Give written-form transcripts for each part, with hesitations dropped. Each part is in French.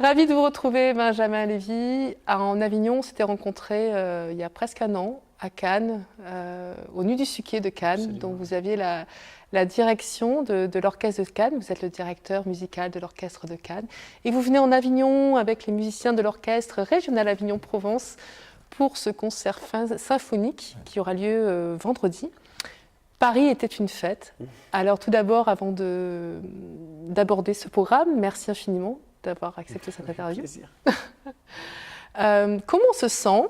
Ravi de vous retrouver, Benjamin Lévy. En Avignon, on s'était rencontrés il y a presque un an, à Cannes, au Nu du Suquier de Cannes. Absolument. Donc vous aviez la direction de l'orchestre de Cannes. Vous êtes le directeur musical de l'orchestre de Cannes. Et vous venez en Avignon avec les musiciens de l'orchestre régional Avignon-Provence pour ce concert symphonique qui aura lieu vendredi. Paris était une fête. Alors tout d'abord, avant d'aborder ce programme, merci infiniment d'avoir accepté cette interview. Plaisir. Comment on se sent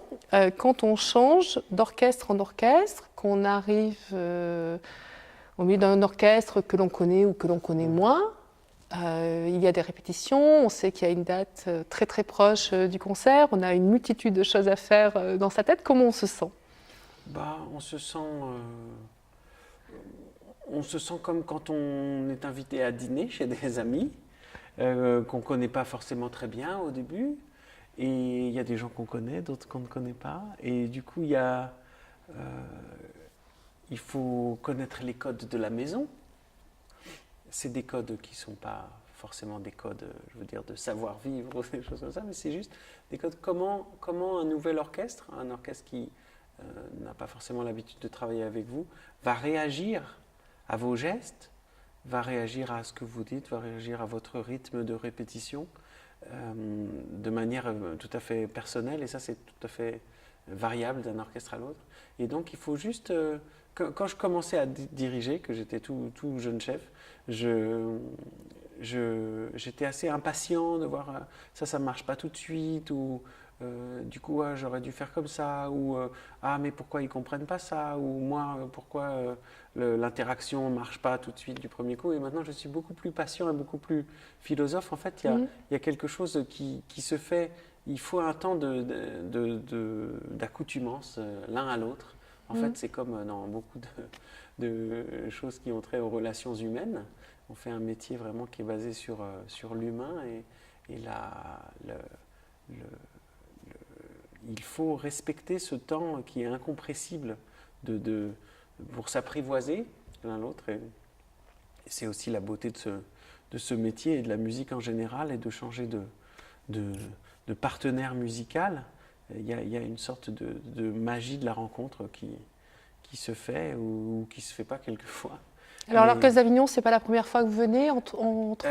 quand on change d'orchestre en orchestre, qu'on arrive au milieu d'un orchestre que l'on connaît ou que l'on connaît moins? Il y a des répétitions, on sait qu'il y a une date très très proche du concert, on a une multitude de choses à faire dans sa tête. Comment on se sent? On se sent comme quand on est invité à dîner chez des amis qu'on ne connaît pas forcément très bien au début. Et il y a des gens qu'on connaît, d'autres qu'on ne connaît pas. Et du coup, il faut connaître les codes de la maison. C'est des codes qui ne sont pas forcément des codes, je veux dire, de savoir-vivre ou des choses comme ça, mais c'est juste des codes. Comment un nouvel orchestre, un orchestre qui n'a pas forcément l'habitude de travailler avec vous, va réagir à vos gestes, va réagir à ce que vous dites, va réagir à votre rythme de répétition de manière tout à fait personnelle, et ça c'est tout à fait variable d'un orchestre à l'autre. Et donc il faut juste, quand je commençais à diriger, que j'étais tout jeune chef, j'étais assez impatient de voir ça ne marche pas tout de suite, ou du coup j'aurais dû faire comme ça, ou ah mais pourquoi ils ne comprennent pas ça, ou moi pourquoi l'interaction ne marche pas tout de suite du premier coup. Et maintenant je suis beaucoup plus patient et beaucoup plus philosophe. En fait il y a quelque chose qui se fait, il faut un temps d'accoutumance l'un à l'autre. En fait c'est comme dans beaucoup de choses qui ont trait aux relations humaines. On fait un métier vraiment qui est basé sur l'humain, et il faut respecter ce temps qui est incompressible pour s'apprivoiser l'un l'autre. Et c'est aussi la beauté de ce métier et de la musique en général, et de changer de partenaire musical. Il y a une sorte de magie de la rencontre qui se fait ou qui ne se fait pas quelquefois. Alors l'orchestre d'Avignon, c'est pas la première fois que vous venez, entre autres?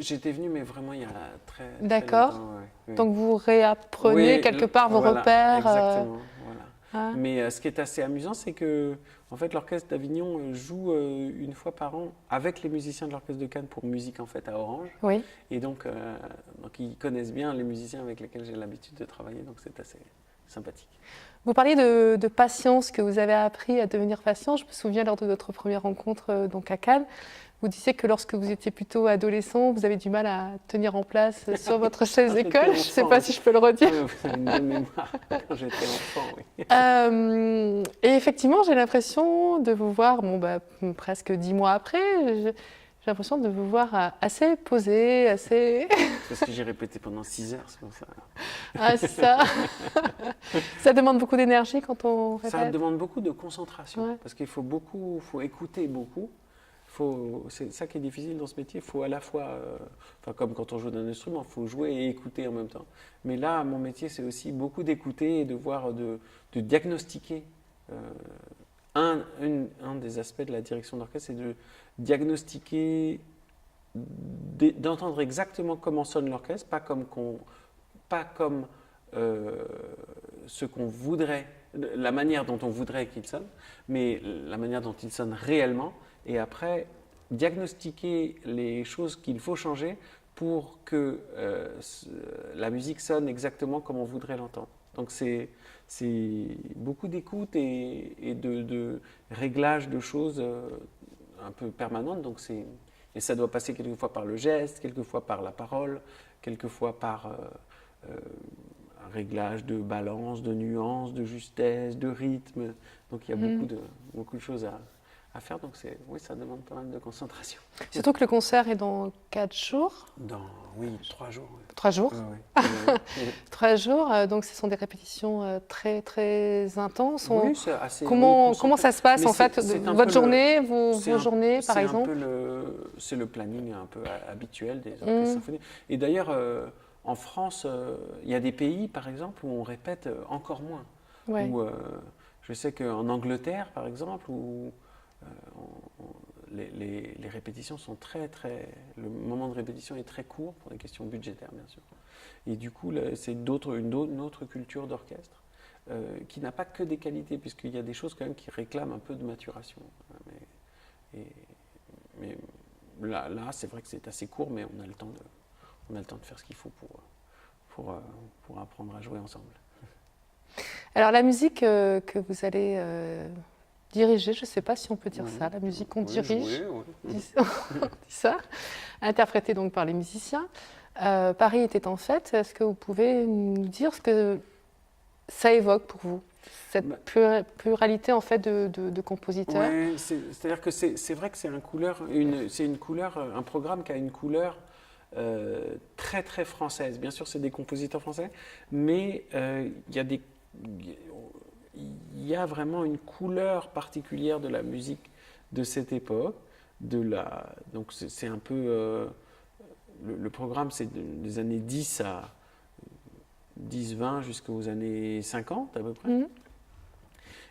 J'étais venu, mais vraiment il y a très D'accord. longtemps. Oui. Donc vous réapprenez quelque part vos repères. Exactement. Voilà. Hein. Mais ce qui est assez amusant, c'est que en fait, l'orchestre d'Avignon joue une fois par an avec les musiciens de l'orchestre de Cannes pour musique en fait à Orange. Oui. Et donc ils connaissent bien les musiciens avec lesquels j'ai l'habitude de travailler, donc c'est assez sympathique. Vous parliez de patience, que vous avez appris à devenir patient. Je me souviens lors de notre première rencontre donc à Cannes, vous disiez que lorsque vous étiez plutôt adolescent, vous avez du mal à tenir en place sur votre chaise d'école. Je ne sais pas si je peux le redire. Vous avez une bonne mémoire quand j'étais enfant, oui. Et effectivement, j'ai l'impression de vous voir, presque 10 mois après, j'ai l'impression de vous voir assez posé, assez... Parce que j'ai répété pendant 6 heures, c'est pour ça. Ah, ça. Ça demande beaucoup d'énergie quand on répète. Ça demande beaucoup de concentration, Ouais. parce qu'il faut écouter beaucoup. C'est ça qui est difficile dans ce métier. Il faut à la fois, comme quand on joue d'un instrument, il faut jouer et écouter en même temps. Mais là, mon métier, c'est aussi beaucoup d'écouter et de diagnostiquer. Un des aspects de la direction d'orchestre, c'est de diagnostiquer, d'entendre exactement comment sonne l'orchestre, pas comme ce qu'on voudrait, la manière dont on voudrait qu'il sonne, mais la manière dont il sonne réellement, et après diagnostiquer les choses qu'il faut changer pour que la musique sonne exactement comme on voudrait l'entendre. Donc c'est beaucoup d'écoute et de réglage de choses un peu permanentes. Et ça doit passer quelquefois par le geste, quelquefois par la parole, quelquefois par un réglage de balance, de nuance, de justesse, de rythme. Donc il y a beaucoup de choses à faire. Donc oui, ça demande pas mal de concentration. Surtout que le concert est dans 4 jours. Oui, 3 jours. Oui. 3 jours. Oui. 3 jours, donc ce sont des répétitions très très intenses. Oui, c'est assez. Comment ça se passe Mais en fait, votre journée, vos journées par exemple? C'est le planning un peu habituel des orchestres symphoniques. Et d'ailleurs, en France, il y a des pays, par exemple, où on répète encore moins. Ouais. Où, je sais qu'en Angleterre, par exemple, où les répétitions sont le moment de répétition est très court pour des questions budgétaires, bien sûr. Et du coup, c'est une autre culture d'orchestre qui n'a pas que des qualités, puisqu'il y a des choses quand même qui réclament un peu de maturation. Mais là c'est vrai que c'est assez court, mais on a le temps de faire ce qu'il faut pour apprendre à jouer ensemble. Alors la musique que vous allez diriger, je ne sais pas si on peut dire ça, la musique qu'on dirige, dit ça, interprétée donc par les musiciens. Paris était en fête. Est-ce que vous pouvez nous dire ce que ça évoque pour vous, cette pluralité en fait de compositeurs? Oui, c'est-à-dire que c'est vrai que c'est un programme qui a une couleur très très française. Bien sûr, c'est des compositeurs français, mais il y a vraiment une couleur particulière de la musique de cette époque. Donc c'est un peu le programme, c'est des années 10-20 jusqu'aux années 50 à peu près. Mmh.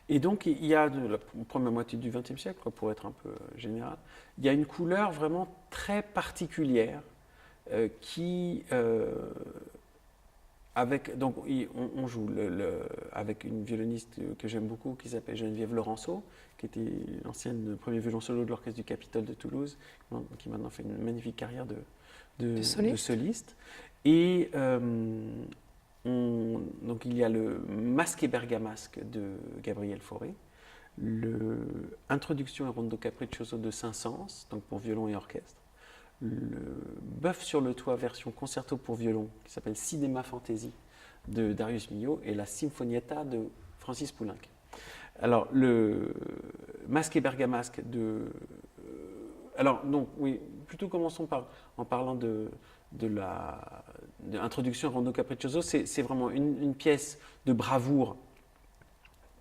Et donc il y a de la première moitié du XXe siècle, pour être un peu général, il y a une couleur vraiment très particulière qui donc on joue avec une violoniste que j'aime beaucoup qui s'appelle Geneviève Laurenceau, qui était l'ancienne premier violon solo de l'orchestre du Capitole de Toulouse, qui maintenant fait une magnifique carrière de soliste. Et donc il y a le Masque et Bergamasque de Gabriel Fauré, Introduction et Rondo Capriccioso de Saint-Saëns, donc pour violon et orchestre, le Bœuf sur le toit version concerto pour violon qui s'appelle Cinéma Fantasy de Darius Milhaud et la Sinfonietta de Francis Poulenc. Alors le Masque et Bergamasque alors donc oui, plutôt commençons en parlant de l'introduction à Rondo Capriccioso. C'est vraiment une pièce de bravoure,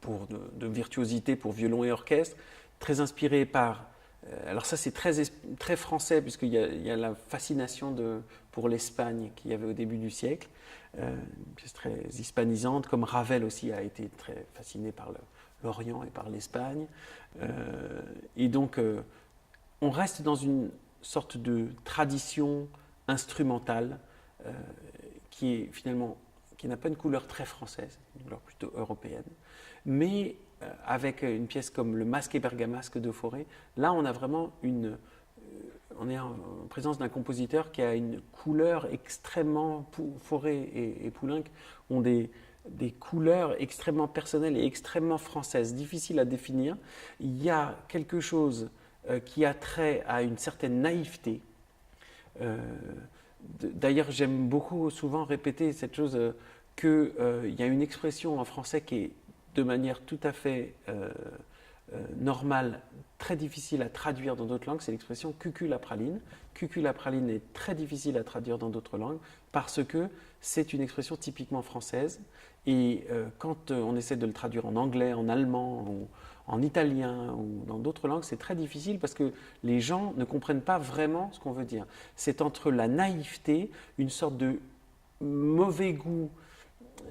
de virtuosité pour violon et orchestre, très inspirée par alors ça c'est très français, puisqu'il y a la fascination pour l'Espagne qu'il y avait au début du siècle, une pièce très hispanisante, comme Ravel aussi a été très fasciné par l'Orient et par l'Espagne. Et donc on reste dans une sorte de tradition instrumentale qui n'a pas une couleur très française, une couleur plutôt européenne, mais avec une pièce comme le Masque et Bergamasque de Fauré, là on a vraiment on est en présence d'un compositeur qui a une couleur extrêmement, Fauré et Poulenc ont des couleurs extrêmement personnelles et extrêmement françaises, difficiles à définir. Il y a quelque chose qui a trait à une certaine naïveté. D'ailleurs, j'aime beaucoup souvent répéter cette chose qu'il y a une expression en français qui est de manière tout à fait normale, très difficile à traduire dans d'autres langues, c'est l'expression cucul-la-praline. Cucul-la-praline est très difficile à traduire dans d'autres langues parce que c'est une expression typiquement française. Et quand on essaie de le traduire en anglais, en allemand, ou en italien ou dans d'autres langues, c'est très difficile parce que les gens ne comprennent pas vraiment ce qu'on veut dire. C'est entre la naïveté, une sorte de mauvais goût,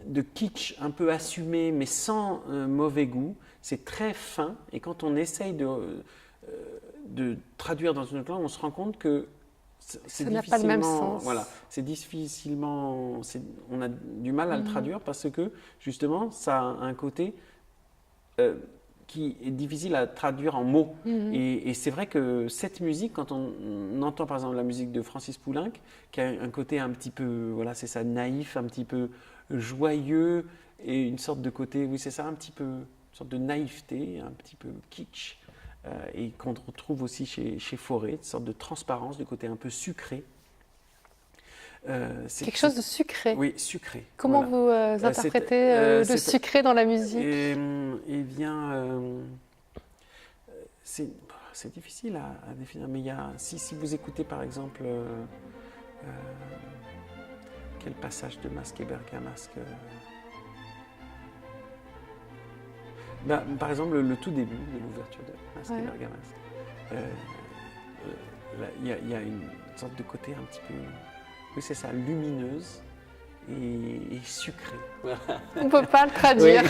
de kitsch un peu assumé, mais sans mauvais goût. C'est très fin, et quand on essaye de traduire dans une autre langue, on se rend compte que ça n'a pas le même sens. Voilà, c'est difficilement, on a du mal à le traduire parce que justement, ça a un côté qui est difficile à traduire en mots. Et c'est vrai que cette musique, quand on entend par exemple la musique de Francis Poulenc, qui a un côté un petit peu, voilà, c'est ça, naïf, un petit peu joyeux, et une sorte de côté, oui c'est ça, un petit peu, une sorte de naïveté, un petit peu kitsch, et qu'on retrouve aussi chez Fauré, une sorte de transparence, du côté un peu sucré. Quelque chose de sucré. Oui, sucré. Comment vous interprétez le sucré dans la musique? Eh bien, c'est difficile à définir, mais si vous écoutez par exemple quel passage de Masque et Bergamasque par exemple le tout début de l'ouverture de Masque et Bergamasque, il y a une sorte de côté un petit peu, oui c'est ça, lumineuse et sucrée. On ne peut pas le traduire. Oui,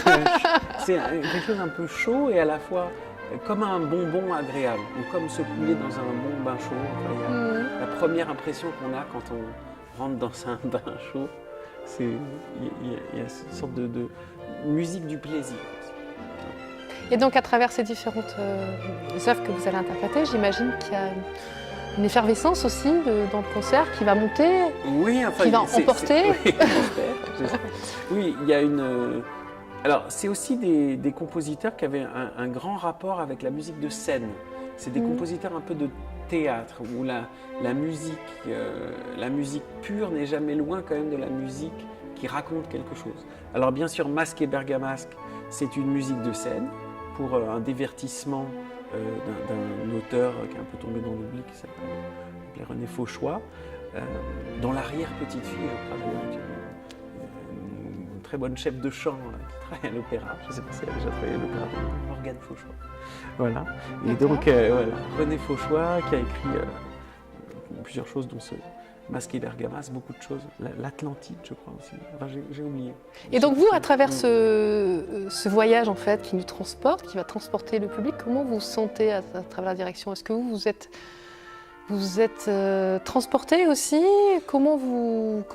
c'est quelque chose un peu chaud et à la fois comme un bonbon agréable, ou comme se couler dans un bon bain chaud. Enfin, il y a la première impression qu'on a quand on rentre dans un bain chaud, il y a cette sorte de musique du plaisir. Et donc à travers ces différentes œuvres que vous allez interpréter, j'imagine qu'il y a une effervescence aussi dans le concert qui va monter, oui, enfin, qui va emporter. Oui, il y a une... Alors, c'est aussi des compositeurs qui avaient un grand rapport avec la musique de scène. C'est des compositeurs un peu de théâtre, où la musique pure n'est jamais loin quand même de la musique qui raconte quelque chose. Alors bien sûr, Masque et Bergamasque, c'est une musique de scène pour un divertissement d'un auteur qui est un peu tombé dans l'oubli, qui s'appelait René Fauchois, dont l'arrière-petite-fille, je crois, une très bonne chef de chant qui travaille à l'opéra. Je ne sais pas si elle a déjà travaillé à l'opéra, Morgane Fauchois. Voilà. Et donc, voilà, René Fauchois qui a écrit plusieurs choses, dont ce Masque et Bergamasque, beaucoup de choses. L'Atlantide, je crois aussi. Enfin, j'ai oublié. Et donc vous, à travers ce voyage en fait, qui nous transporte, qui va transporter le public, comment vous vous sentez à travers la direction? Est-ce que vous êtes transporté aussi? Comment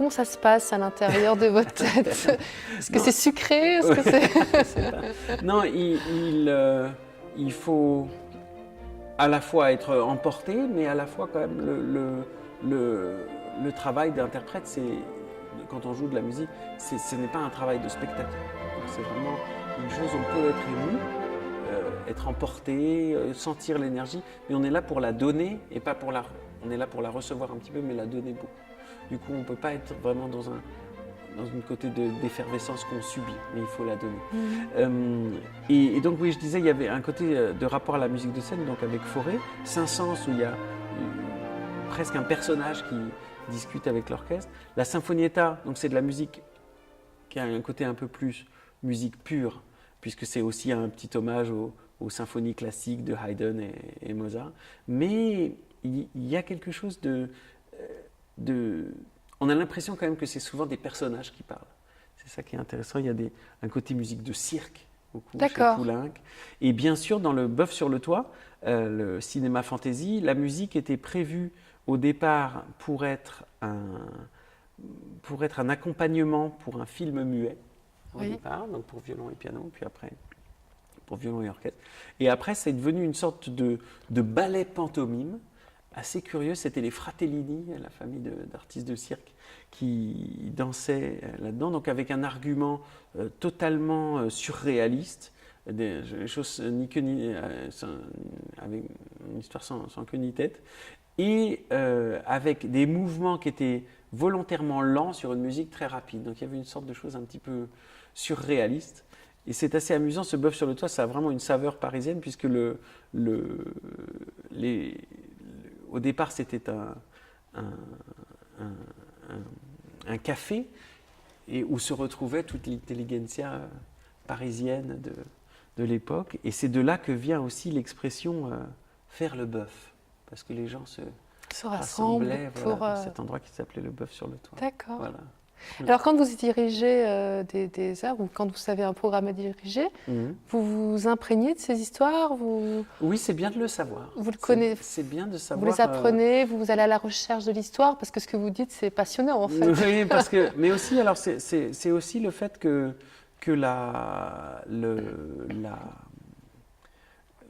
ça se passe à l'intérieur de votre tête? Est-ce que c'est sucré? Est-ce que c'est... Non, il faut à la fois être emporté, mais à la fois quand même le travail d'interprète, quand on joue de la musique, ce n'est pas un travail de spectateur. C'est vraiment une chose, on peut être ému, être emporté, sentir l'énergie, mais on est là pour la donner et pas pour on est là pour la recevoir un petit peu, mais la donner beaucoup. Du coup, on ne peut pas être vraiment dans une côté d'effervescence qu'on subit, mais il faut la donner. Et donc oui, je disais, il y avait un côté de rapport à la musique de scène, donc avec Fauré, Saint-Saëns, où il y a presque un personnage qui discute avec l'orchestre. La Sinfonietta, donc c'est de la musique qui a un côté un peu plus musique pure, puisque c'est aussi un petit hommage aux symphonies classiques de Haydn et Mozart. Mais il y a quelque chose on a l'impression quand même que c'est souvent des personnages qui parlent. C'est ça qui est intéressant. Il y a un côté musique de cirque, beaucoup chez Poulenc. Et bien sûr, dans le Bœuf sur le toit, le cinéma fantasy, la musique était prévue au départ pour être un accompagnement pour un film muet, au départ, donc pour violon et piano, puis après pour violon et orchestre. Et après, c'est devenu une sorte de ballet pantomime, assez curieux. C'était les Fratellini, la famille d'artistes de cirque, qui dansaient là-dedans, donc avec un argument totalement surréaliste, des choses avec une histoire sans queue ni tête, et avec des mouvements qui étaient volontairement lents sur une musique très rapide. Donc il y avait une sorte de chose un petit peu surréaliste. Et c'est assez amusant, ce Bœuf sur le toit, ça a vraiment une saveur parisienne, puisque au départ c'était un café et où se retrouvait toute l'intelligentsia parisienne de l'époque. Et c'est de là que vient aussi l'expression faire le bœuf. Parce que les gens se rassemblaient dans cet endroit qui s'appelait le Bœuf sur le toit. D'accord. Voilà. Alors quand vous dirigez des œuvres ou quand vous savez un programme à diriger, vous vous imprégnez de ces histoires, Oui, c'est bien de le savoir. Vous le connaissez. C'est bien de savoir. Vous les apprenez, vous allez à la recherche de l'histoire, parce que ce que vous dites, c'est passionnant en fait. Oui, mais aussi, alors c'est aussi le fait que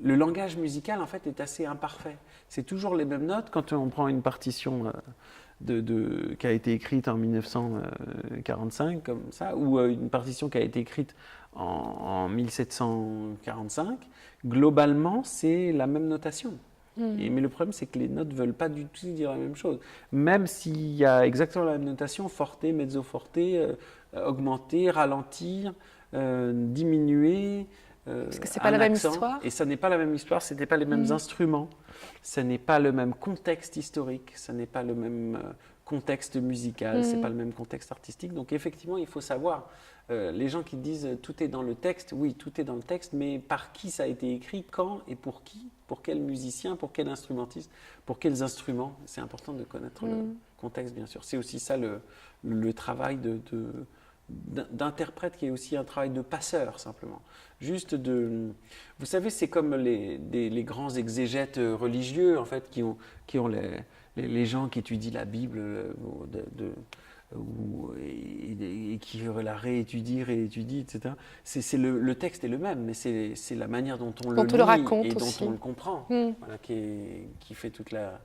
le langage musical en fait est assez imparfait. C'est toujours les mêmes notes. Quand on prend une partition qui a été écrite en 1945 comme ça, ou une partition qui a été écrite en 1745, globalement c'est la même notation. Mais le problème c'est que les notes ne veulent pas du tout dire la même chose. Même s'il y a exactement la même notation, forte, mezzo forte, augmenter, ralentir, diminuer, Parce que c'est pas la même histoire. Et ça n'est pas la même histoire, ce n'est pas les mêmes instruments, ce n'est pas le même contexte historique, ce n'est pas le même contexte musical, c'est pas le même contexte artistique. Donc effectivement, il faut savoir. Les gens qui disent tout est dans le texte, oui, tout est dans le texte, mais par qui ça a été écrit, quand et pour qui, pour quel musicien, pour quel instrumentiste, pour quels instruments. C'est important de connaître le contexte, bien sûr. C'est aussi ça le travail d'interprète, qui est aussi un travail de passeur, simplement. Juste de... Vous savez, c'est comme les grands exégètes religieux, en fait, qui ont les gens qui étudient la Bible et qui la réétudie, etc. Le texte est le même, mais c'est la manière dont on le lit raconte et aussi. dont on le comprend voilà, qui fait toute la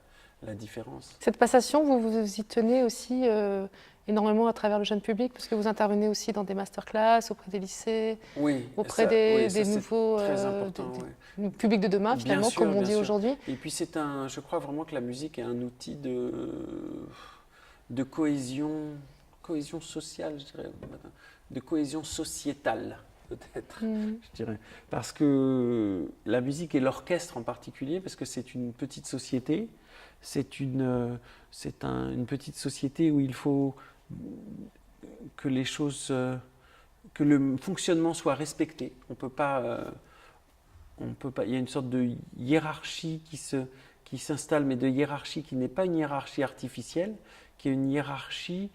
différence. Cette passation, vous y tenez aussi énormément à travers le jeune public, parce que vous intervenez aussi dans des masterclass, auprès des lycées, auprès des nouveaux du public de demain, finalement, comme on dit aujourd'hui. Et puis je crois vraiment que la musique est un outil de cohésion sociale, je dirais, de cohésion sociétale, peut-être, je dirais. Parce que la musique et l'orchestre en particulier, parce que c'est une petite société, c'est une petite société où il faut que les choses, que le fonctionnement soit respecté. On peut pas, il y a une sorte de hiérarchie qui s'installe, mais de hiérarchie qui n'est pas une hiérarchie artificielle, qui est une hiérarchie.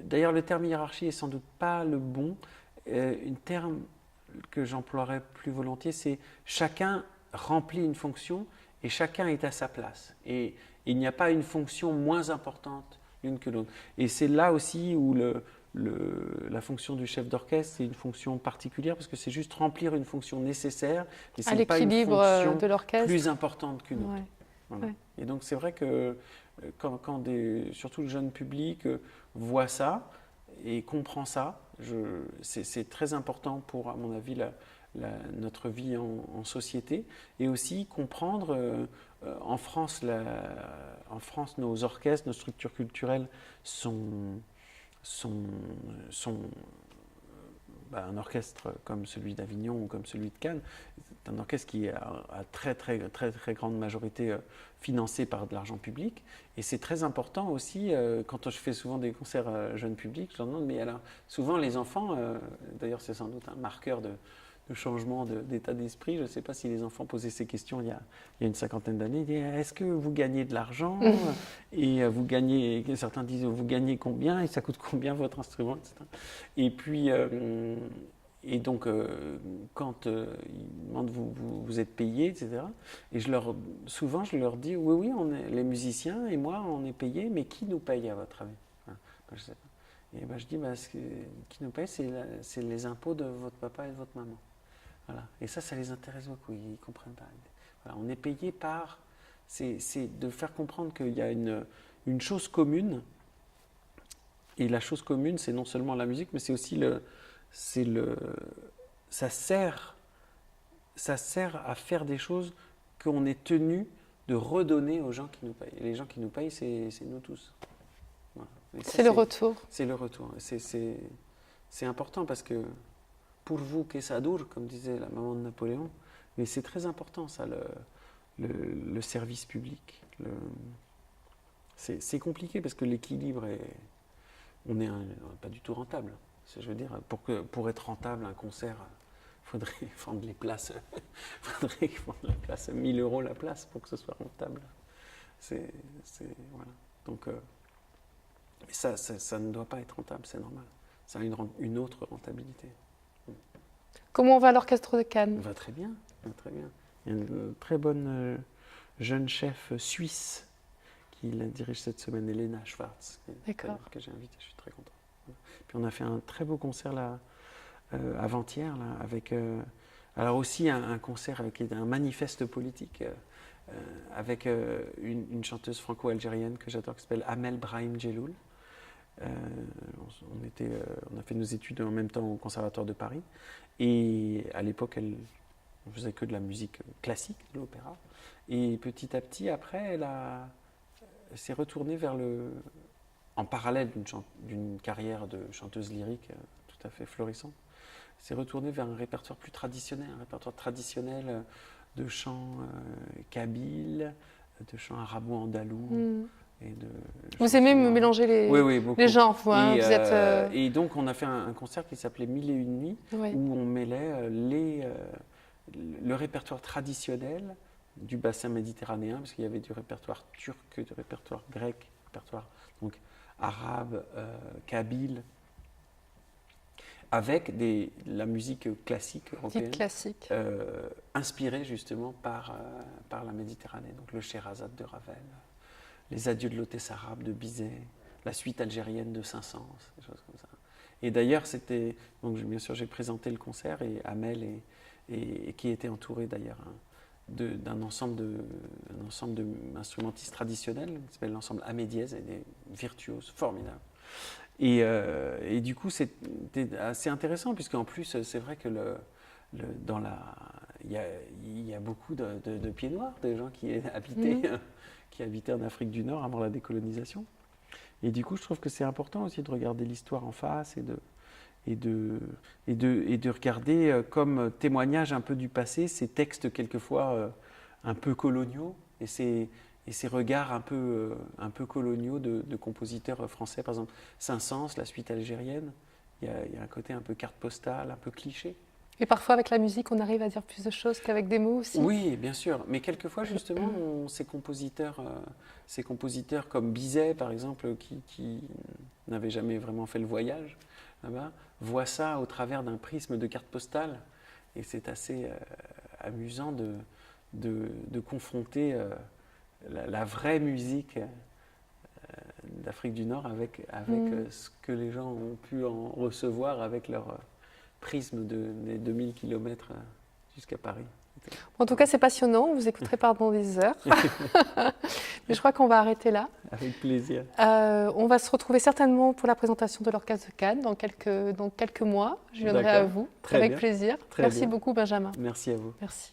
D'ailleurs, le terme hiérarchie est sans doute pas le bon. Un terme que j'emploierais plus volontiers, c'est chacun remplit une fonction et chacun est à sa place. Et il n'y a pas une fonction moins importante l'une que l'autre. Et c'est là aussi où la fonction du chef d'orchestre, c'est une fonction particulière parce que c'est juste remplir une fonction nécessaire et c'est pas une fonction de l'orchestre plus importante qu'une autre. Ouais. Voilà. Ouais. Et donc c'est vrai que quand surtout le jeune public voit ça et comprend ça, c'est très important pour, à mon avis, notre vie en société, et aussi comprendre en France, nos orchestres, nos structures culturelles sont un orchestre comme celui d'Avignon ou comme celui de Cannes. C'est un orchestre qui est à très grande majorité financé par de l'argent public. Et c'est très important aussi, quand je fais souvent des concerts jeunes publics, je leur demande, mais alors, souvent les enfants, d'ailleurs c'est sans doute un marqueur de changement d'état d'esprit, je ne sais pas si les enfants posaient ces questions il y a une cinquantaine d'années, est-ce que vous gagnez de l'argent et certains disent, vous gagnez combien et ça coûte combien votre instrument, etc. Et puis... Et donc, quand ils demandent vous êtes payé, etc. Et souvent, je leur dis oui, les musiciens et moi, on est payés, mais qui nous paye à votre avis? Je sais pas. Et je dis qui nous paye, c'est les impôts de votre papa et de votre maman. Voilà. Et ça les intéresse beaucoup, ils ne comprennent pas. Voilà, on est payé par. C'est de faire comprendre qu'il y a une chose commune. Et la chose commune, c'est non seulement la musique, mais c'est aussi ça sert à faire des choses qu'on est tenu de redonner aux gens qui nous payent. Et les gens qui nous payent, c'est nous tous. Voilà. C'est le retour. C'est le retour. C'est important parce que pour vous, que ça dure, comme disait la maman de Napoléon, mais c'est très important ça, le service public. C'est compliqué parce que l'équilibre on n'est pas du tout rentable. Je veux dire, pour être rentable, un concert, il faudrait vendre les places. Il faudrait vendre la place à 1 000 € la place pour que ce soit rentable. Voilà. Donc, mais ça ne doit pas être rentable, c'est normal. Ça a une autre rentabilité. Comment va l'orchestre de Cannes? Va très bien, va très bien. Il y a une très bonne jeune chef suisse qui la dirige cette semaine, Elena Schwartz, que j'ai invitée. Je suis très content. Puis on a fait un très beau concert là, avant-hier, là, avec alors aussi un concert avec un manifeste politique avec une chanteuse franco-algérienne que j'adore qui s'appelle Amel Brahim Djeloul. On a fait nos études en même temps au Conservatoire de Paris, et à l'époque elle ne faisait que de la musique classique, de l'opéra, et petit à petit après elle s'est retournée en parallèle d'une carrière de chanteuse lyrique tout à fait florissante, c'est retourné vers un répertoire plus traditionnel, un répertoire traditionnel de chants kabyles, de chants arabo-andalous. Et de Vous aimez mélanger oui, beaucoup. Les genres, vous, hein, et, vous êtes... et donc on a fait un concert qui s'appelait 1001 nuits, Oui. où on mêlait le répertoire traditionnel du bassin méditerranéen, parce qu'il y avait du répertoire turc, du répertoire grec, répertoire donc arabe, kabyle, avec la musique classique européenne, classique. inspirée justement par la Méditerranée, donc le Sherazade de Ravel, les Adieux de l'hôtesse arabe de Bizet, la suite algérienne de Saint-Saëns, des choses comme ça. Et d'ailleurs, donc bien sûr, j'ai présenté le concert, et Amel, et qui était entouré d'ailleurs d'un ensemble d'instrumentistes traditionnels, qui s'appelle l'ensemble Amédiez, et des virtuoses formidables. Et du coup, c'était assez intéressant, puisqu'en plus, c'est vrai que il y a beaucoup de pieds noirs, des gens qui habitaient en Afrique du Nord avant la décolonisation. Et du coup, je trouve que c'est important aussi de regarder l'histoire en face et de regarder comme témoignage un peu du passé ces textes quelquefois un peu coloniaux et ces regards un peu coloniaux de compositeurs français. Par exemple, Saint-Saëns, la suite algérienne, il y a un côté un peu carte postale, un peu cliché. Et parfois, avec la musique, on arrive à dire plus de choses qu'avec des mots aussi. Oui, bien sûr. Mais quelquefois, justement, ces compositeurs comme Bizet, par exemple, qui n'avait jamais vraiment fait le voyage là-bas, voient ça au travers d'un prisme de carte postale. Et c'est assez amusant de confronter la vraie musique d'Afrique du Nord avec ce que les gens ont pu en recevoir avec leur prisme des 2000 km jusqu'à Paris. En tout cas, c'est passionnant. Vous écouterez pendant des heures. Mais je crois qu'on va arrêter là. Avec plaisir. On va se retrouver certainement pour la présentation de l'Orchestre de Cannes dans quelques mois. Je viendrai à vous. Très avec bien. plaisir. Très Merci bien. beaucoup, Benjamin. Merci à vous. Merci.